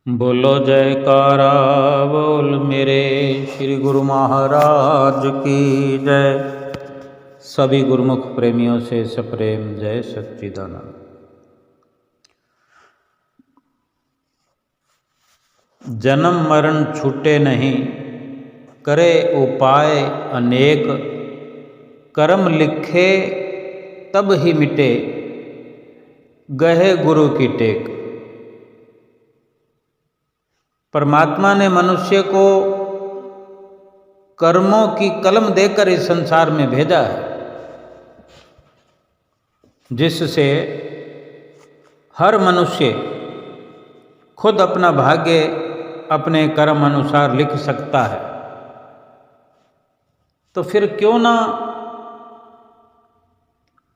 बोलो जयकारा बोल मेरे श्री गुरु महाराज की जय। सभी गुरुमुख प्रेमियों से सप्रेम जय सच्चिदानंद। जन्म मरण छूटे नहीं, करे उपाय अनेक, कर्म लिखे तब ही मिटे, गहे गुरु की टेक। परमात्मा ने मनुष्य को कर्मों की कलम देकर इस संसार में भेजा है, जिससे हर मनुष्य खुद अपना भाग्य अपने कर्म अनुसार लिख सकता है। तो फिर क्यों ना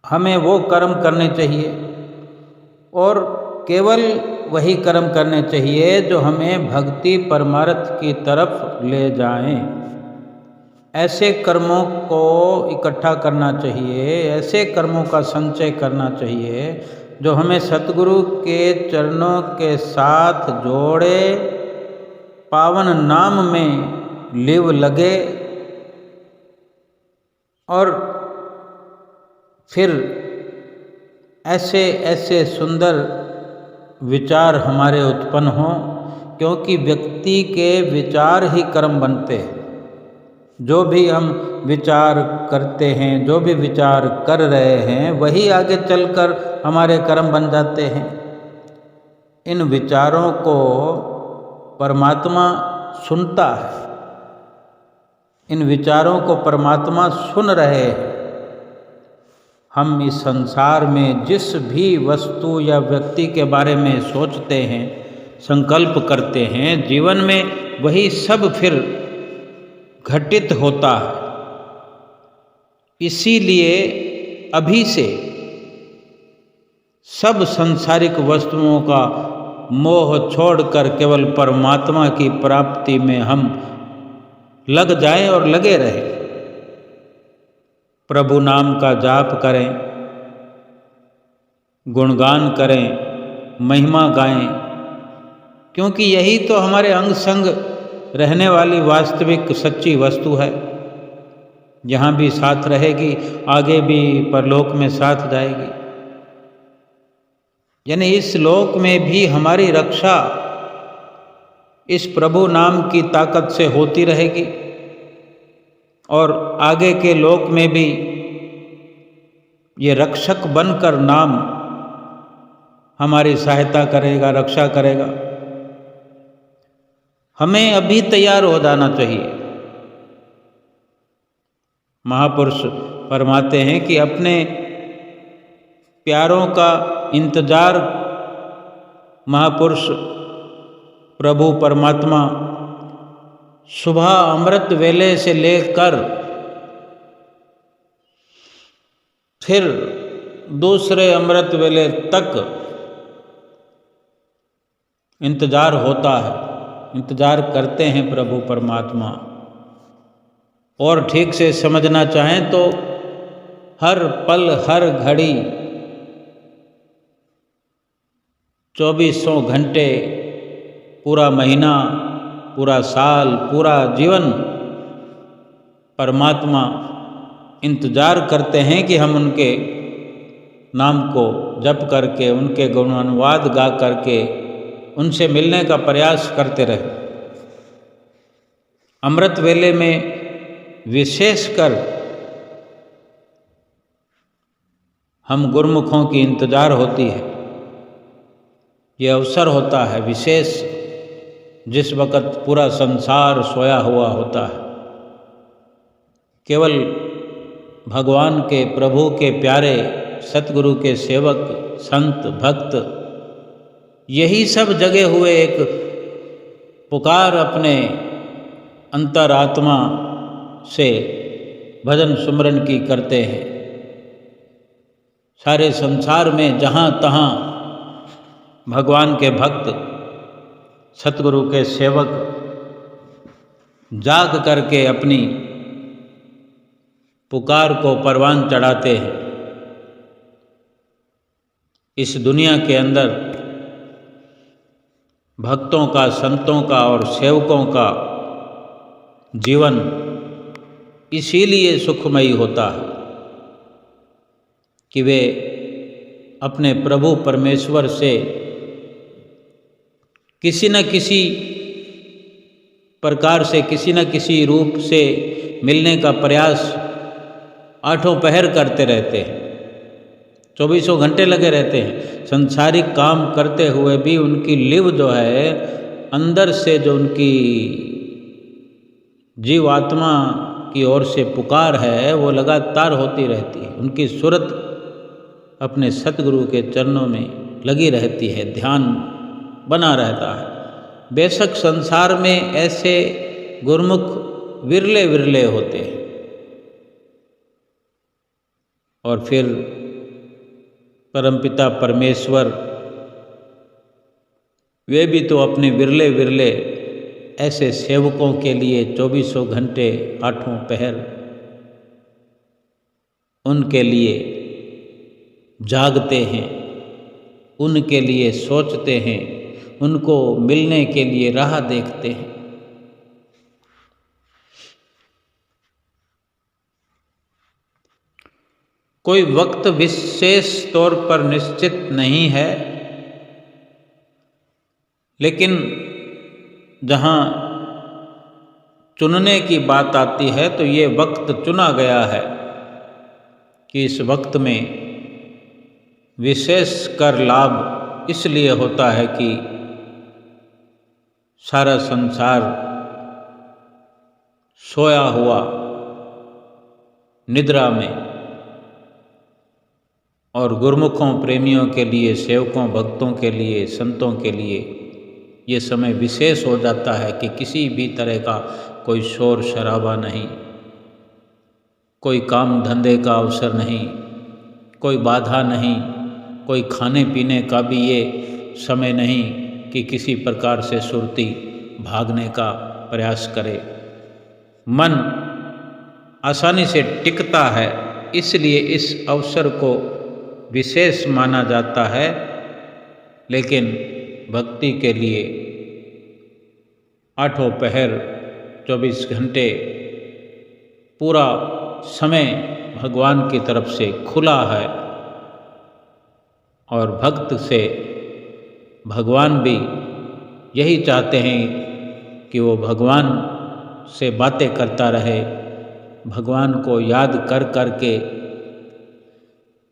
हमें वो कर्म करने चाहिए और केवल वही कर्म करने चाहिए जो हमें भक्ति परमार्थ की तरफ ले जाएं। ऐसे कर्मों को इकट्ठा करना चाहिए, ऐसे कर्मों का संचय करना चाहिए जो हमें सतगुरु के चरणों के साथ जोड़े, पावन नाम में लिव लगे और फिर ऐसे ऐसे सुंदर विचार हमारे उत्पन्न हों, क्योंकि व्यक्ति के विचार ही कर्म बनते हैं। जो भी हम विचार करते हैं, जो भी विचार कर रहे हैं, वही आगे चलकर हमारे कर्म बन जाते हैं। इन विचारों को परमात्मा सुनता है, इन विचारों को परमात्मा सुन रहे हैं। हम इस संसार में जिस भी वस्तु या व्यक्ति के बारे में सोचते हैं, संकल्प करते हैं, जीवन में वही सब फिर घटित होता है। इसीलिए अभी से सब सांसारिक वस्तुओं का मोह छोड़कर केवल परमात्मा की प्राप्ति में हम लग जाएं और लगे रहें। प्रभु नाम का जाप करें, गुणगान करें, महिमा गाएं, क्योंकि यही तो हमारे अंग संग रहने वाली वास्तविक सच्ची वस्तु है। यहाँ भी साथ रहेगी, आगे भी परलोक में साथ जाएगी। यानी इस लोक में भी हमारी रक्षा इस प्रभु नाम की ताकत से होती रहेगी और आगे के लोक में भी ये रक्षक बनकर नाम हमारी सहायता करेगा, रक्षा करेगा। हमें अभी तैयार हो जाना चाहिए। महापुरुष फरमाते हैं कि अपने प्यारों का इंतजार महापुरुष प्रभु परमात्मा सुबह अमृत वेले से लेकर फिर दूसरे अमृत वेले तक इंतजार होता है, इंतजार करते हैं प्रभु परमात्मा। और ठीक से समझना चाहें तो हर पल हर घड़ी 2400 घंटे, पूरा महीना, पूरा साल, पूरा जीवन परमात्मा इंतजार करते हैं कि हम उनके नाम को जप करके, उनके गुणानुवाद गा करके उनसे मिलने का प्रयास करते रहे। अमृत वेले में विशेषकर हम गुरुमुखों की इंतजार होती है। ये अवसर होता है विशेष, जिस वक़्त पूरा संसार सोया हुआ होता है। केवल भगवान के, प्रभु के प्यारे, सतगुरु के सेवक, संत, भक्त, यही सब जगे हुए एक पुकार अपने अंतरात्मा से भजन सुमरन की करते हैं। सारे संसार में जहाँ तहाँ भगवान के भक्त, सतगुरु के सेवक जाग करके अपनी पुकार को परवान चढ़ाते हैं। इस दुनिया के अंदर भक्तों का, संतों का और सेवकों का जीवन इसीलिए सुखमयी होता है कि वे अपने प्रभु परमेश्वर से किसी न किसी प्रकार से, किसी न किसी रूप से मिलने का प्रयास आठों पहर करते रहते हैं, 24 घंटे लगे रहते हैं। संसारिक काम करते हुए भी उनकी लिव जो है, अंदर से जो उनकी जीवात्मा की ओर से पुकार है, वो लगातार होती रहती है। उनकी सूरत अपने सतगुरु के चरणों में लगी रहती है, ध्यान बना रहता है। बेशक संसार में ऐसे गुरमुख विरले विरले होते हैं, और फिर परमपिता परमेश्वर वे भी तो अपने विरले विरले ऐसे सेवकों के लिए 24 घंटे आठों पहर उनके लिए जागते हैं, उनके लिए सोचते हैं, उनको मिलने के लिए राह देखते हैं। कोई वक्त विशेष तौर पर निश्चित नहीं है, लेकिन जहाँ चुनने की बात आती है तो ये वक्त चुना गया है कि इस वक्त में विशेष कर लाभ इसलिए होता है कि सारा संसार सोया हुआ निद्रा में, और गुरमुखों प्रेमियों के लिए, सेवकों भक्तों के लिए, संतों के लिए ये समय विशेष हो जाता है कि किसी भी तरह का कोई शोर शराबा नहीं, कोई काम धंधे का अवसर नहीं, कोई बाधा नहीं, कोई खाने पीने का भी ये समय नहीं कि किसी प्रकार से सुरती भागने का प्रयास करे। मन आसानी से टिकता है, इसलिए इस अवसर को विशेष माना जाता है। लेकिन भक्ति के लिए आठों पहर 24 घंटे पूरा समय भगवान की तरफ से खुला है, और भक्त से भगवान भी यही चाहते हैं कि वो भगवान से बातें करता रहे, भगवान को याद कर कर के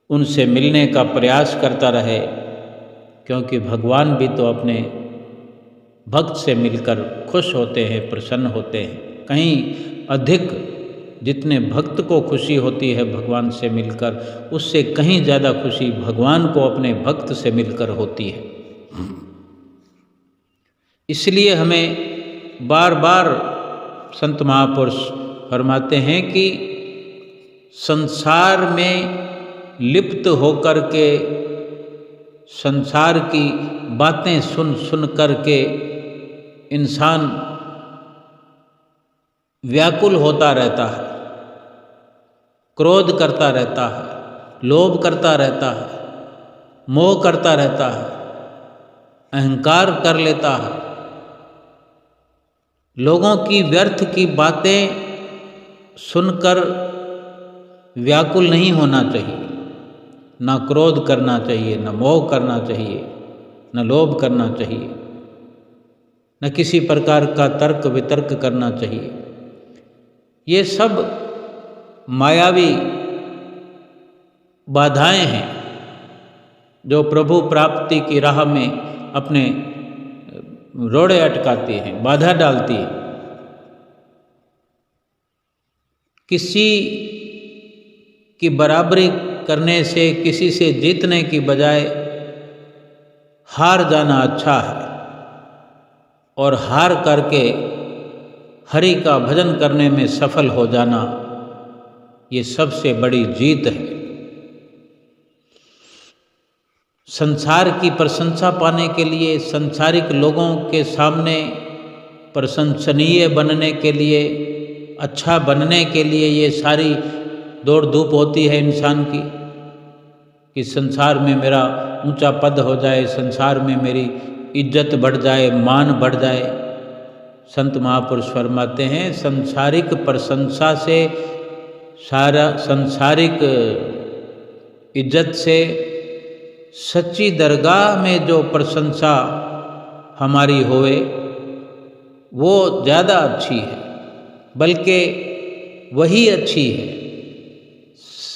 उनसे मिलने का प्रयास करता रहे, क्योंकि भगवान भी तो अपने भक्त से मिलकर खुश होते हैं, प्रसन्न होते हैं। कहीं अधिक जितने भक्त को खुशी होती है भगवान से मिलकर, उससे कहीं ज़्यादा खुशी भगवान को अपने भक्त से मिलकर होती है। इसलिए हमें बार बार संत महापुरुष फरमाते हैं कि संसार में लिप्त होकर के, संसार की बातें सुन सुन कर के इंसान व्याकुल होता रहता है, क्रोध करता रहता है, लोभ करता रहता है, मोह करता रहता है, अहंकार कर लेता है। लोगों की व्यर्थ की बातें सुनकर व्याकुल नहीं होना चाहिए, ना क्रोध करना चाहिए, न मोह करना चाहिए, न लोभ करना चाहिए, न किसी प्रकार का तर्क वितर्क करना चाहिए। ये सब मायावी बाधाएं हैं जो प्रभु प्राप्ति की राह में अपने रोड़े अटकाती हैं, बाधा डालती है। किसी की बराबरी करने से, किसी से जीतने की बजाय हार जाना अच्छा है, और हार करके हरि का भजन करने में सफल हो जाना ये सबसे बड़ी जीत है। संसार की प्रशंसा पाने के लिए, संसारिक लोगों के सामने प्रशंसनीय बनने के लिए, अच्छा बनने के लिए ये सारी दौड़ धूप होती है इंसान की, कि संसार में मेरा ऊंचा पद हो जाए, संसार में मेरी इज्जत बढ़ जाए, मान बढ़ जाए। संत महापुरुष फरमाते हैं संसारिक प्रशंसा से, सारा संसारिक इज्जत से सच्ची दरगाह में जो प्रशंसा हमारी होए वो ज़्यादा अच्छी है, बल्कि वही अच्छी है।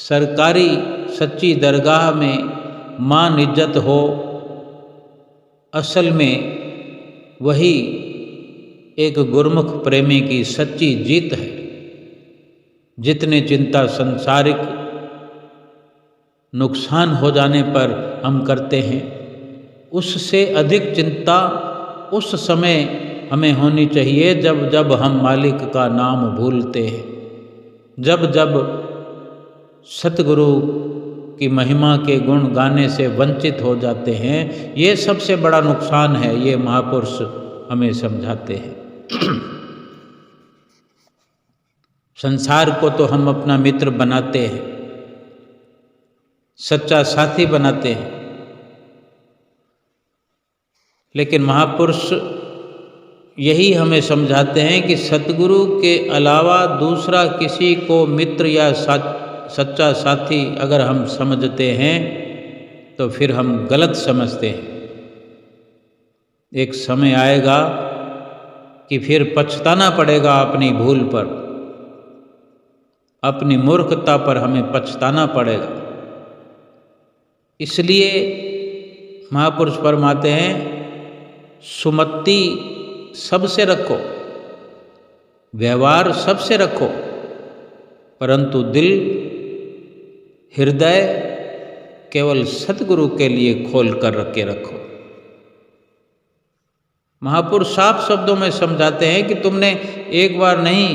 सरकारी सच्ची दरगाह में मान इज्जत हो, असल में वही एक गुरमुख प्रेमी की सच्ची जीत है। जितने चिंता संसारिक नुकसान हो जाने पर हम करते हैं, उससे अधिक चिंता उस समय हमें होनी चाहिए जब जब हम मालिक का नाम भूलते हैं, जब जब सतगुरु की महिमा के गुण गाने से वंचित हो जाते हैं। ये सबसे बड़ा नुकसान है, ये महापुरुष हमें समझाते हैं। संसार को तो हम अपना मित्र बनाते हैं, सच्चा साथी बनाते हैं, लेकिन महापुरुष यही हमें समझाते हैं कि सतगुरु के अलावा दूसरा किसी को मित्र या सच्चा साथी अगर हम समझते हैं तो फिर हम गलत समझते हैं। एक समय आएगा कि फिर पछताना पड़ेगा अपनी भूल पर, अपनी मूर्खता पर हमें पछताना पड़ेगा। इसलिए महापुरुष फरमाते हैं सुमति सबसे रखो, व्यवहार सबसे रखो, परंतु दिल हृदय केवल सतगुरु के लिए खोल कर रखे रखो। महापुरुष साफ शब्दों में समझाते हैं कि तुमने एक बार नहीं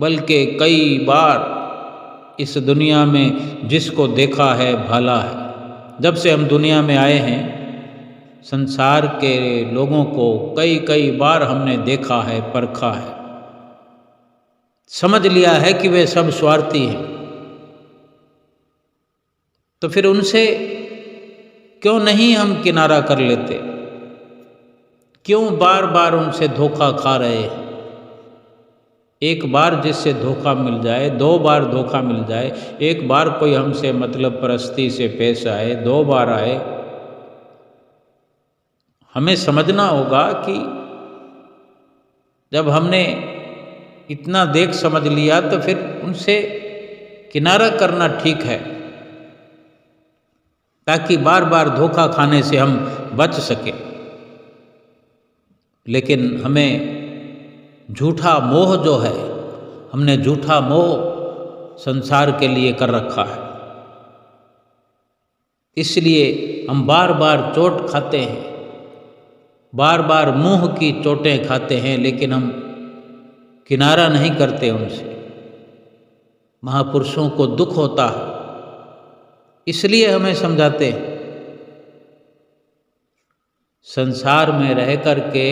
बल्कि कई बार इस दुनिया में जिसको देखा है भला है। जब से हम दुनिया में आए हैं, संसार के लोगों को कई कई बार हमने देखा है, परखा है, समझ लिया है कि वे सब स्वार्थी हैं। तो फिर उनसे क्यों नहीं हम किनारा कर लेते? क्यों बार बार उनसे धोखा खा रहे हैं? एक बार जिससे धोखा मिल जाए, 2 बार धोखा मिल जाए, एक बार कोई हमसे मतलब परस्ती से पेश आए, 2 बार आए, हमें समझना होगा कि जब हमने इतना देख समझ लिया तो फिर उनसे किनारा करना ठीक है, ताकि बार बार धोखा खाने से हम बच सके। लेकिन हमें झूठा मोह जो है, हमने झूठा मोह संसार के लिए कर रखा है, इसलिए हम बार बार चोट खाते हैं, बार बार मुंह की चोटें खाते हैं, लेकिन हम किनारा नहीं करते उनसे। महापुरुषों को दुख होता है, इसलिए हमें समझाते हैं संसार में रह कर के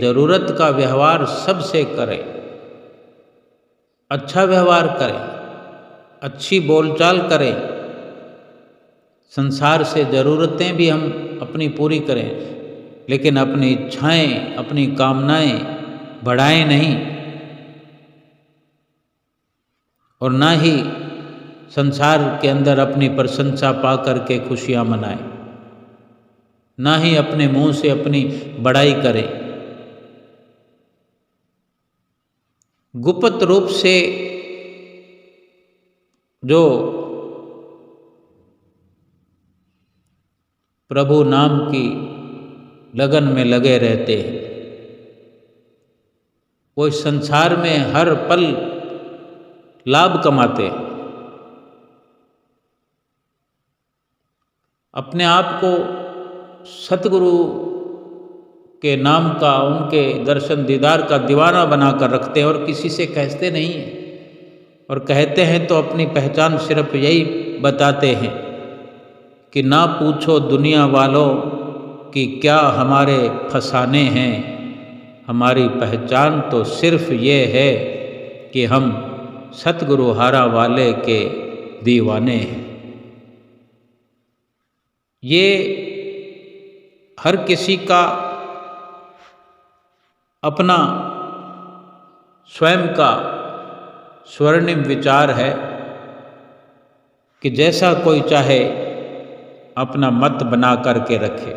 जरूरत का व्यवहार सबसे करें, अच्छा व्यवहार करें, अच्छी बोलचाल करें। संसार से ज़रूरतें भी हम अपनी पूरी करें, लेकिन अपनी इच्छाएं, अपनी कामनाएं बढ़ाएं नहीं, और ना ही संसार के अंदर अपनी प्रशंसा पा करके खुशियां मनाएं, ना ही अपने मुंह से अपनी बड़ाई करें। गुप्त रूप से जो प्रभु नाम की लगन में लगे रहते हैं, वो इस संसार में हर पल लाभ कमाते हैं। अपने आप को सतगुरु के नाम का, उनके दर्शन दीदार का दीवाना बनाकर रखते हैं और किसी से कहते नहीं हैं, और कहते हैं तो अपनी पहचान सिर्फ यही बताते हैं कि ना पूछो दुनिया वालों कि क्या हमारे फसाने हैं, हमारी पहचान तो सिर्फ ये है कि हम सतगुरु हारा वाले के दीवाने हैं। ये हर किसी का अपना स्वयं का स्वर्णिम विचार है कि जैसा कोई चाहे अपना मत बना करके रखे,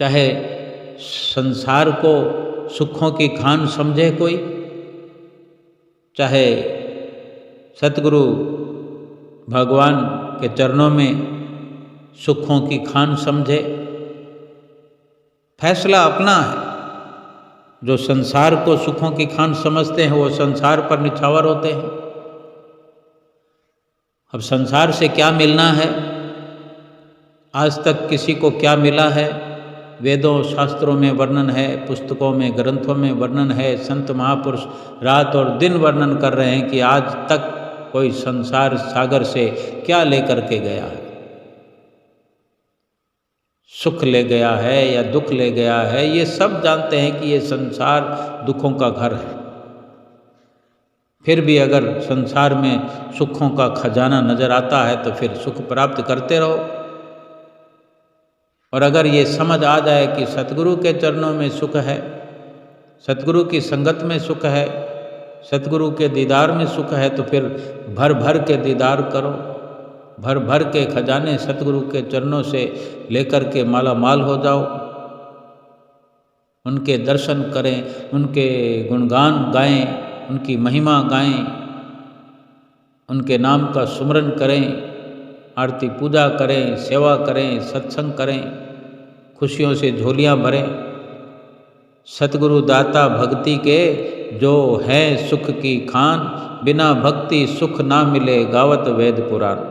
चाहे संसार को सुखों की खान समझे कोई, चाहे सतगुरु भगवान के चरणों में सुखों की खान समझे। फैसला अपना है। जो संसार को सुखों की खान समझते हैं वो संसार पर निछावर होते हैं। अब संसार से क्या मिलना है, आज तक किसी को क्या मिला है? वेदों शास्त्रों में वर्णन है, पुस्तकों में ग्रंथों में वर्णन है, संत महापुरुष रात और दिन वर्णन कर रहे हैं कि आज तक कोई संसार सागर से क्या लेकर के गया है। सुख ले गया है या दुख ले गया है, ये सब जानते हैं कि ये संसार दुखों का घर है। फिर भी अगर संसार में सुखों का खजाना नजर आता है तो फिर सुख प्राप्त करते रहो। और अगर ये समझ आ जाए कि सतगुरु के चरणों में सुख है, सतगुरु की संगत में सुख है, सतगुरु के दीदार में सुख है, तो फिर भर भर के दीदार करो, भर भर के खजाने सतगुरु के चरणों से लेकर के माला माल हो जाओ। उनके दर्शन करें, उनके गुणगान गाएं, उनकी महिमा गाएं, उनके नाम का सुमरन करें, आरती पूजा करें, सेवा करें, सत्संग करें, खुशियों से झोलियां भरें। सतगुरु दाता भक्ति के जो है सुख की खान, बिना भक्ति सुख ना मिले गावत वेद पुराण।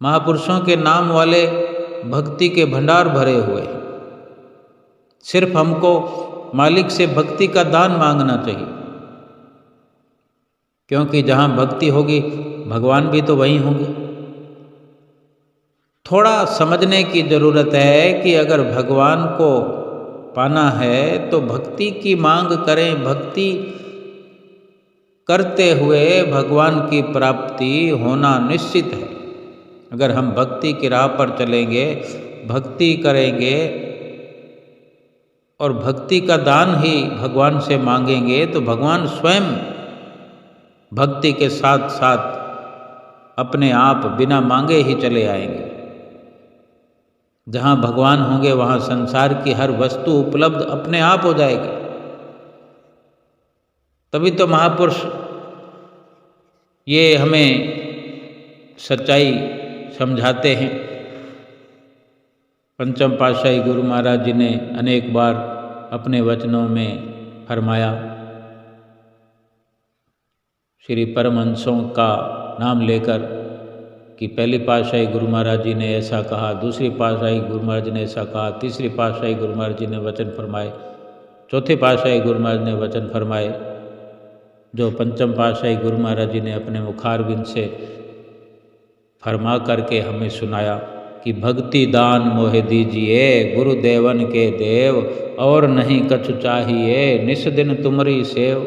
महापुरुषों के नाम वाले भक्ति के भंडार भरे हुए। सिर्फ हमको मालिक से भक्ति का दान मांगना चाहिए, क्योंकि जहाँ भक्ति होगी भगवान भी तो वहीं होंगे। थोड़ा समझने की जरूरत है कि अगर भगवान को पाना है तो भक्ति की मांग करें। भक्ति करते हुए भगवान की प्राप्ति होना निश्चित है। अगर हम भक्ति की राह पर चलेंगे, भक्ति करेंगे और भक्ति का दान ही भगवान से मांगेंगे तो भगवान स्वयं भक्ति के साथ साथ अपने आप बिना मांगे ही चले आएंगे। जहाँ भगवान होंगे वहाँ संसार की हर वस्तु उपलब्ध अपने आप हो जाएगी। तभी तो महापुरुष ये हमें सच्चाई समझाते हैं। पंचम पातशाही गुरु महाराज जी ने अनेक बार अपने वचनों में फरमाया, श्री परमहंसों का नाम लेकर कि पहली पातशाही गुरु महाराज जी ने ऐसा कहा, दूसरी पातशाही गुरु महाराज जी ने ऐसा कहा, तीसरी पातशाही गुरु महाराज जी ने वचन फरमाए, चौथे पातशाही गुरु महाराज ने वचन फरमाए। जो पंचम पातशाही गुरु महाराज जी ने अपने मुखारविंद से फरमा करके हमें सुनाया कि भक्ति दान मोहे दीजिए, गुरुदेवन के देव, और नहीं कछु चाहिए, निस दिन तुमरी सेव।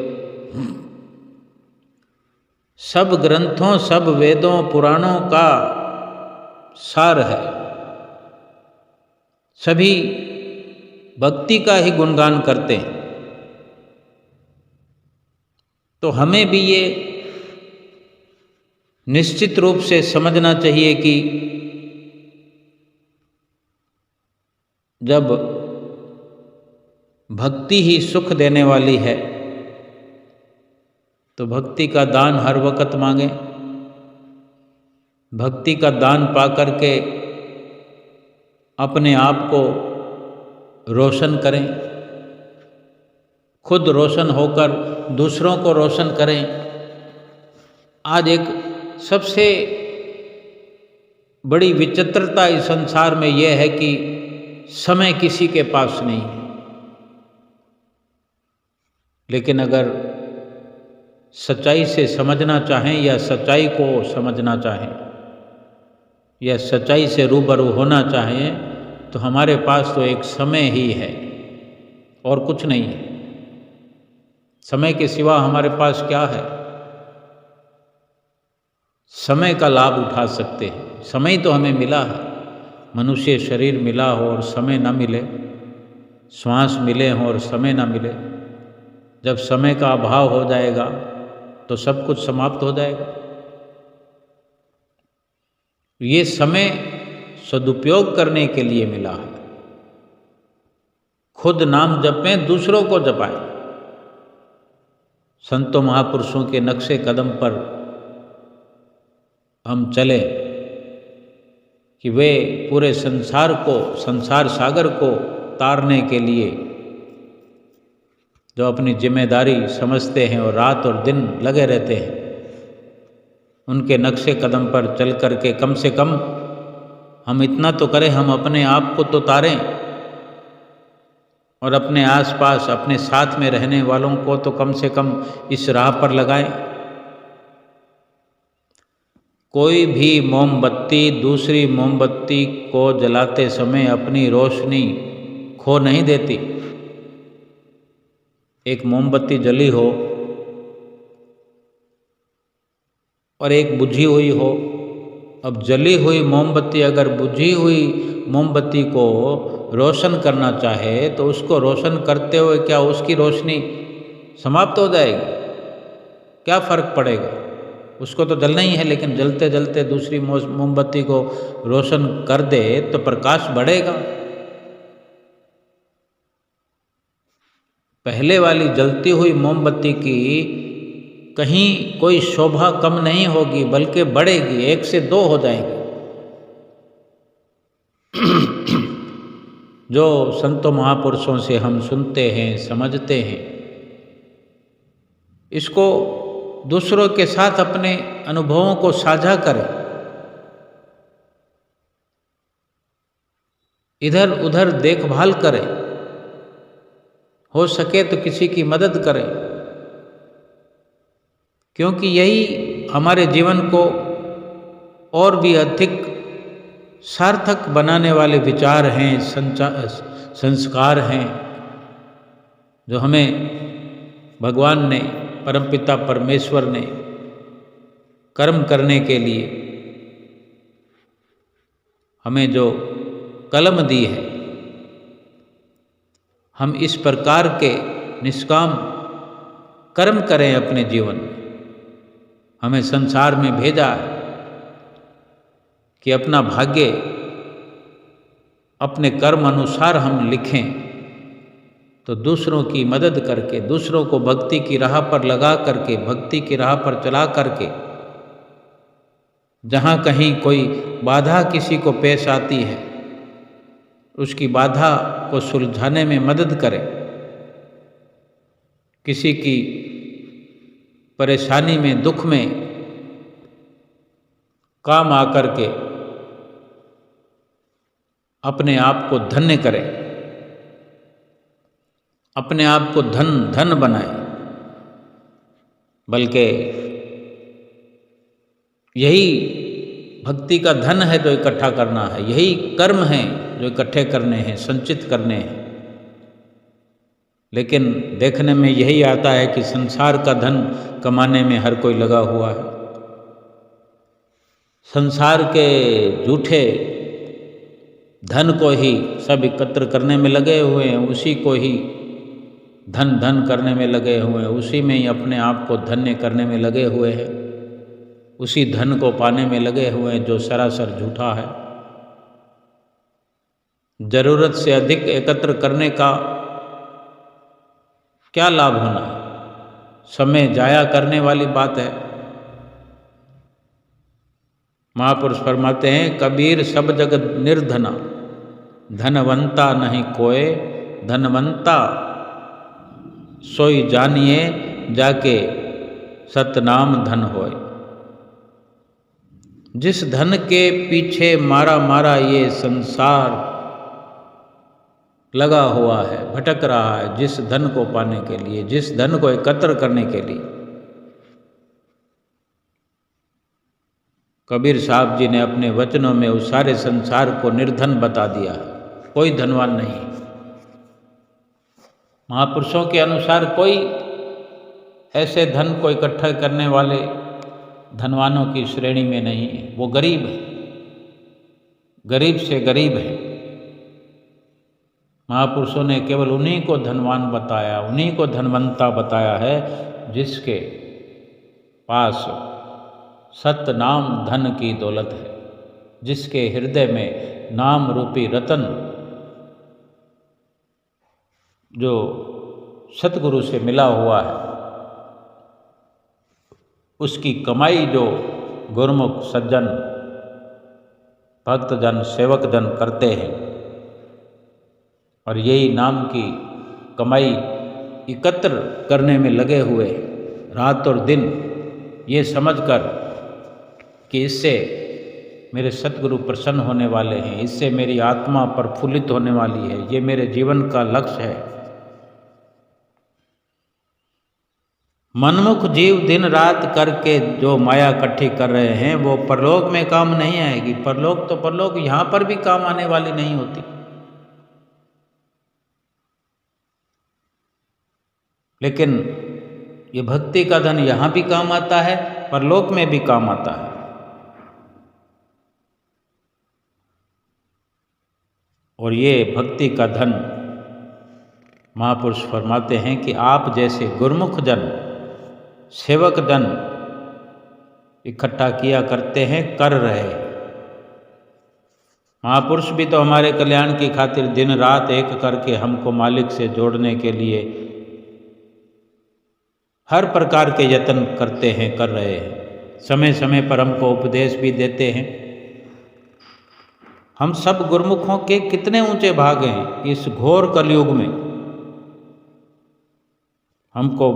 सब ग्रंथों, सब वेदों, पुराणों का सार है। सभी भक्ति का ही गुणगान करते हैं। तो हमें भी ये निश्चित रूप से समझना चाहिए कि जब भक्ति ही सुख देने वाली है तो भक्ति का दान हर वक्त मांगें। भक्ति का दान पा करके अपने आप को रोशन करें, खुद रोशन होकर दूसरों को रोशन करें। आज एक सबसे बड़ी विचित्रता इस संसार में यह है कि समय किसी के पास नहीं है। लेकिन अगर सच्चाई से समझना चाहें या सच्चाई को समझना चाहें या सच्चाई से रूबरू होना चाहें तो हमारे पास तो एक समय ही है और कुछ नहीं है। समय के सिवा हमारे पास क्या है? समय का लाभ उठा सकते हैं। समय तो हमें मिला है। मनुष्य शरीर मिला हो और समय न मिले श्वास मिले हों और समय ना मिले। जब समय का अभाव हो जाएगा तो सब कुछ समाप्त हो जाएगा। ये समय सदुपयोग करने के लिए मिला है। खुद नाम जपें, दूसरों को जपाएं। संतों महापुरुषों के नक्शे कदम पर हम चले कि वे पूरे संसार को, संसार सागर को तारने के लिए जो अपनी जिम्मेदारी समझते हैं और रात और दिन लगे रहते हैं, उनके नक्शे कदम पर चल कर के कम से कम हम इतना तो करें, हम अपने आप को तो तारें और अपने आसपास अपने साथ में रहने वालों को तो कम से कम इस राह पर लगाएं। कोई भी मोमबत्ती दूसरी मोमबत्ती को जलाते समय अपनी रोशनी खो नहीं देती। एक मोमबत्ती जली हो और एक बुझी हुई हो, अब जली हुई मोमबत्ती अगर बुझी हुई मोमबत्ती को रोशन करना चाहे तो उसको रोशन करते हुए क्या उसकी रोशनी समाप्त हो जाएगी? क्या फर्क पड़ेगा? उसको तो जलना ही है, लेकिन जलते जलते दूसरी मोमबत्ती को रोशन कर दे तो प्रकाश बढ़ेगा। पहले वाली जलती हुई मोमबत्ती की कहीं कोई शोभा कम नहीं होगी, बल्कि बढ़ेगी, 1 से 2 हो जाएगी। जो संतों महापुरुषों से हम सुनते हैं, समझते हैं, इसको दूसरों के साथ अपने अनुभवों को साझा करें। इधर उधर देखभाल करें, हो सके तो किसी की मदद करें, क्योंकि यही हमारे जीवन को और भी अधिक सार्थक बनाने वाले विचार हैं, संस्कार हैं, जो हमें भगवान ने, परमपिता परमेश्वर ने कर्म करने के लिए हमें जो कलम दी है। हम इस प्रकार के निष्काम कर्म करें अपने जीवन में। हमें संसार में भेजा है कि अपना भाग्य अपने कर्म अनुसार हम लिखें, तो दूसरों की मदद करके, दूसरों को भक्ति की राह पर लगा करके, भक्ति की राह पर चला करके, जहाँ कहीं कोई बाधा किसी को पेश आती है, उसकी बाधा को सुलझाने में मदद करें। किसी की परेशानी में, दुख में काम आकर के अपने आप को धन्य करें, अपने आप को धन बनाएं। बल्कि यही भक्ति का धन है जो इकट्ठा करना है, यही कर्म है जो इकट्ठे करने हैं, संचित करने हैं। लेकिन देखने में यही आता है कि संसार का धन कमाने में हर कोई लगा हुआ है। संसार के झूठे धन को ही सब एकत्र करने में लगे हुए हैं, उसी को ही धन करने में लगे हुए हैं, उसी में ही अपने आप को धन्य करने में लगे हुए हैं, उसी धन को पाने में लगे हुए हैं जो सरासर झूठा है। जरूरत से अधिक एकत्र करने का क्या लाभ होना है? समय जाया करने वाली बात है। महापुरुष फरमाते हैं, कबीर सब जगत निर्धना, धनवंता नहीं कोय, धनवंता सोई जानिए, जाके सतनाम धन होय। जिस धन के पीछे मारा मारा ये संसार लगा हुआ है, भटक रहा है, जिस धन को पाने के लिए, जिस धन को एकत्र करने के लिए, कबीर साहब जी ने अपने वचनों में उस सारे संसार को निर्धन बता दिया है। कोई धनवान नहीं। महापुरुषों के अनुसार कोई ऐसे धन को इकट्ठा करने वाले धनवानों की श्रेणी में नहीं है। वो गरीब है, गरीब से गरीब है। महापुरुषों ने केवल उन्हीं को धनवान बताया, उन्हीं को धनवंता बताया है जिसके पास सत नाम धन की दौलत है, जिसके हृदय में नाम रूपी रतन जो सतगुरु से मिला हुआ है, उसकी कमाई जो गुरुमुख सज्जन भक्तजन सेवकजन करते हैं और यही नाम की कमाई एकत्र करने में लगे हुए रात और दिन, ये समझकर कि इससे मेरे सतगुरु प्रसन्न होने वाले हैं, इससे मेरी आत्मा प्रफुल्लित होने वाली है, ये मेरे जीवन का लक्ष्य है। मनमुख जीव दिन रात करके जो माया इकट्ठी कर रहे हैं वो परलोक में काम नहीं आएगी। परलोक तो परलोक, यहाँ पर भी काम आने वाली नहीं होती। लेकिन ये भक्ति का धन यहाँ भी काम आता है, परलोक में भी काम आता है। और ये भक्ति का धन महापुरुष फरमाते हैं कि आप जैसे गुरुमुख जन सेवक जन इकट्ठा किया करते हैं, कर रहे हैं। महापुरुष भी तो हमारे कल्याण की खातिर दिन रात एक करके हमको मालिक से जोड़ने के लिए हर प्रकार के यत्न करते हैं, कर रहे हैं। समय समय पर हमको उपदेश भी देते हैं। हम सब गुरुमुखों के कितने ऊंचे भाग हैं इस घोर कलयुग में। हमको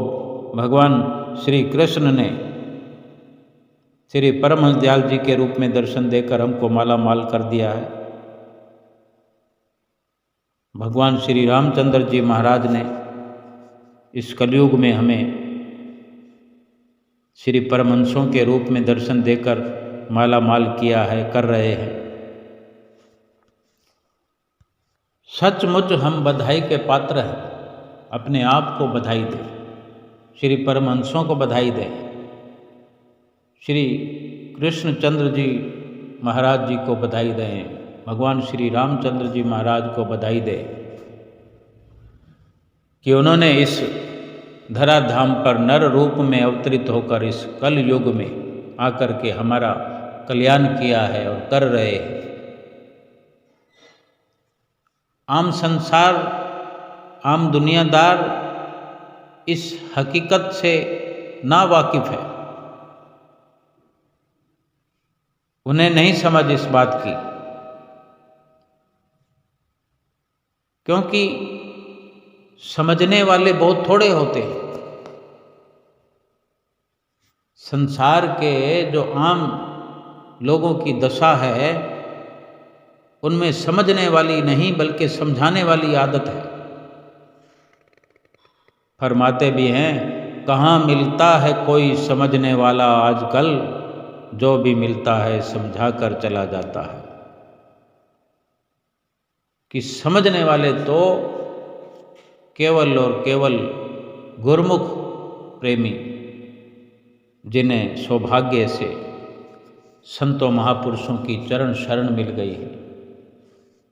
भगवान श्री कृष्ण ने श्री परमहंस दयाल जी के रूप में दर्शन देकर हमको माला माल कर दिया है। भगवान श्री रामचंद्र जी महाराज ने इस कलयुग में हमें श्री परमहंसों के रूप में दर्शन देकर माला माल किया है, कर रहे हैं। सचमुच हम बधाई के पात्र हैं। अपने आप को बधाई दें, श्री परमहंसों को बधाई दें, श्री कृष्णचंद्र जी महाराज जी को बधाई दें, भगवान श्री रामचंद्र जी महाराज को बधाई दें कि उन्होंने इस धराधाम पर नर रूप में अवतरित होकर इस कल युग में आकर के हमारा कल्याण किया है और कर रहे हैं। आम संसार, आम दुनियादार इस हकीकत से ना वाकिफ है, उन्हें नहीं समझ इस बात की, क्योंकि समझने वाले बहुत थोड़े होते हैं। संसार के जो आम लोगों की दशा है उनमें समझने वाली नहीं बल्कि समझाने वाली आदत है। फरमाते भी हैं, कहाँ मिलता है कोई समझने वाला आजकल, जो भी मिलता है समझा कर चला जाता है। कि समझने वाले तो केवल और केवल गुरुमुख प्रेमी, जिन्हें सौभाग्य से संतों महापुरुषों की चरण शरण मिल गई है,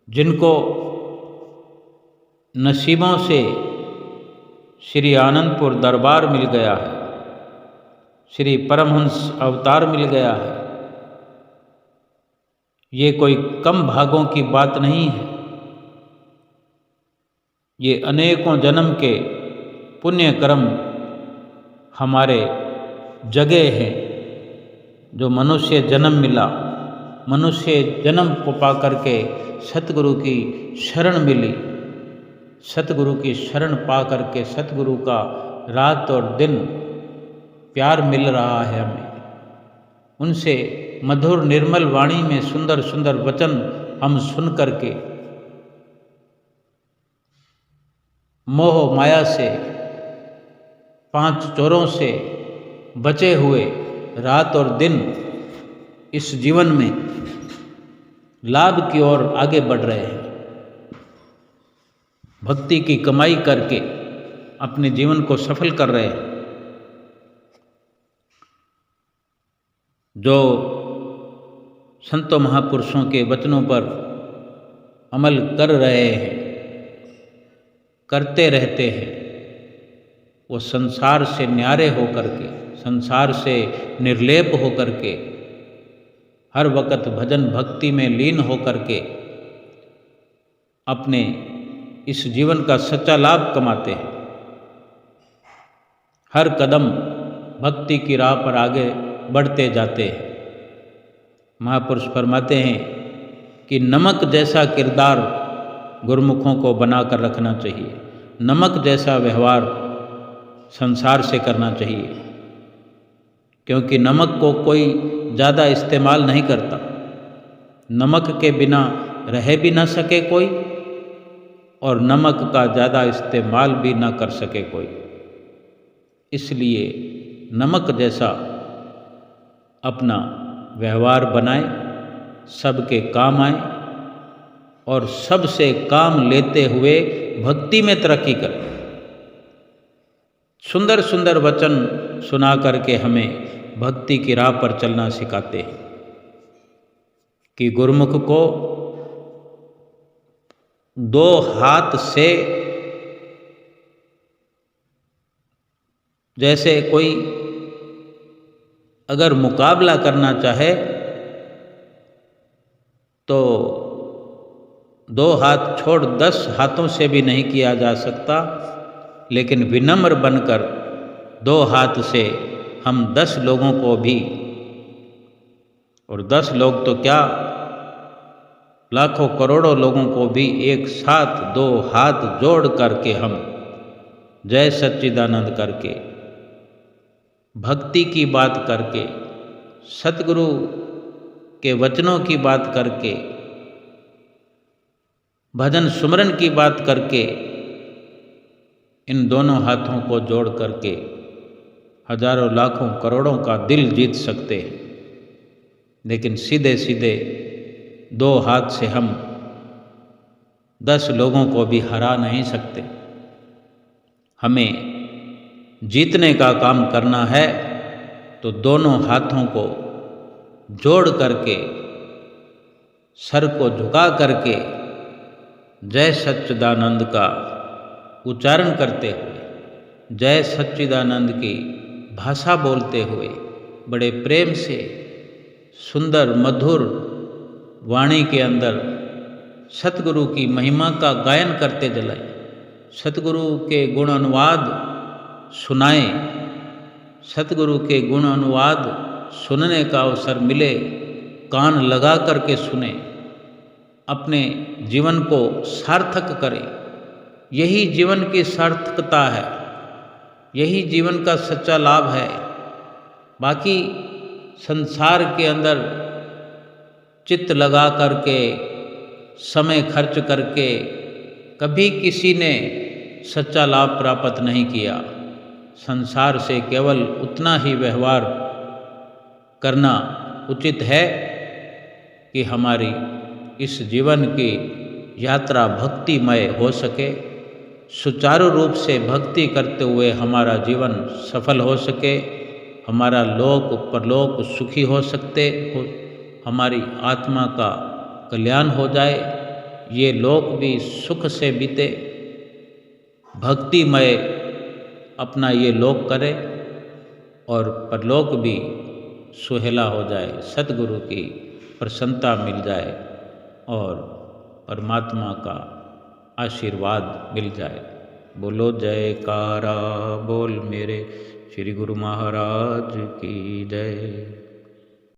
जिनको नसीबों से श्री आनंदपुर दरबार मिल गया है, श्री परमहंस अवतार मिल गया है। ये कोई कम भागों की बात नहीं है। ये अनेकों जन्म के पुण्य कर्म हमारे जगह हैं, जो मनुष्य जन्म मिला, मनुष्य जन्म को पा करके सतगुरु की शरण मिली, सतगुरु की शरण पा करके सतगुरु का रात और दिन प्यार मिल रहा है हमें। उनसे मधुर निर्मल वाणी में सुंदर सुंदर वचन हम सुन करके मोह माया से, पांच चोरों से बचे हुए रात और दिन इस जीवन में लाभ की ओर आगे बढ़ रहे हैं। भक्ति की कमाई करके अपने जीवन को सफल कर रहे हैं। जो संतों महापुरुषों के वचनों पर अमल कर रहे हैं करते रहते हैं, वो संसार से न्यारे होकर के, संसार से निर्लेप होकर के, हर वक़्त भजन भक्ति में लीन होकर के अपने इस जीवन का सच्चा लाभ कमाते हैं। हर कदम भक्ति की राह पर आगे बढ़ते जाते हैं। महापुरुष फरमाते हैं कि नमक जैसा किरदार गुरुमुखों को बनाकर रखना चाहिए, नमक जैसा व्यवहार संसार से करना चाहिए, क्योंकि नमक को कोई ज़्यादा इस्तेमाल नहीं करता। नमक के बिना रह भी ना सके कोई, और नमक का ज़्यादा इस्तेमाल भी ना कर सके कोई। इसलिए नमक जैसा अपना व्यवहार बनाए, सबके काम आए और सबसे काम लेते हुए भक्ति में तरक्की करें। सुंदर सुंदर वचन सुना करके हमें भक्ति की राह पर चलना सिखाते हैं कि गुरुमुख को दो हाथ से, जैसे कोई अगर मुकाबला करना चाहे तो 2 हाथ छोड़ 10 हाथों से भी नहीं किया जा सकता, लेकिन विनम्र बनकर 2 हाथ से हम 10 लोगों को भी, और 10 लोग तो क्या, लाखों करोड़ों लोगों को भी एक साथ 2 हाथ जोड़ करके हम जय सच्चिदानंद करके, भक्ति की बात करके, सतगुरु के वचनों की बात करके, भजन सुमरन की बात करके, इन दोनों हाथों को जोड़ करके हजारों लाखों करोड़ों का दिल जीत सकते हैं। लेकिन सीधे सीधे 2 हाथ से हम 10 लोगों को भी हरा नहीं सकते। हमें जीतने का काम करना है तो दोनों हाथों को जोड़ करके, सर को झुका करके जय सच्चिदानंद का उच्चारण करते हुए, जय सच्चिदानंद की भाषा बोलते हुए, बड़े प्रेम से सुंदर मधुर वाणी के अंदर सतगुरु की महिमा का गायन करते जलाएं, सतगुरु के गुण अनुवाद सुनाएं, सतगुरु के गुण अनुवाद सुनने का अवसर मिले, कान लगा करके सुने, अपने जीवन को सार्थक करें। यही जीवन की सार्थकता है, यही जीवन का सच्चा लाभ है। बाकी संसार के अंदर चित्त लगा करके, समय खर्च करके कभी किसी ने सच्चा लाभ प्राप्त नहीं किया। संसार से केवल उतना ही व्यवहार करना उचित है कि हमारी इस जीवन की यात्रा भक्तिमय हो सके, सुचारू रूप से भक्ति करते हुए हमारा जीवन सफल हो सके, हमारा लोक परलोक सुखी हो सकते हो, हमारी आत्मा का कल्याण हो जाए, ये लोक भी सुख से बीते, भक्तिमय अपना ये लोक करे और परलोक भी सुहेला हो जाए, सतगुरु की प्रसन्नता मिल जाए और परमात्मा का आशीर्वाद मिल जाए। बोलो जयकारा बोल मेरे श्री गुरु महाराज की जय।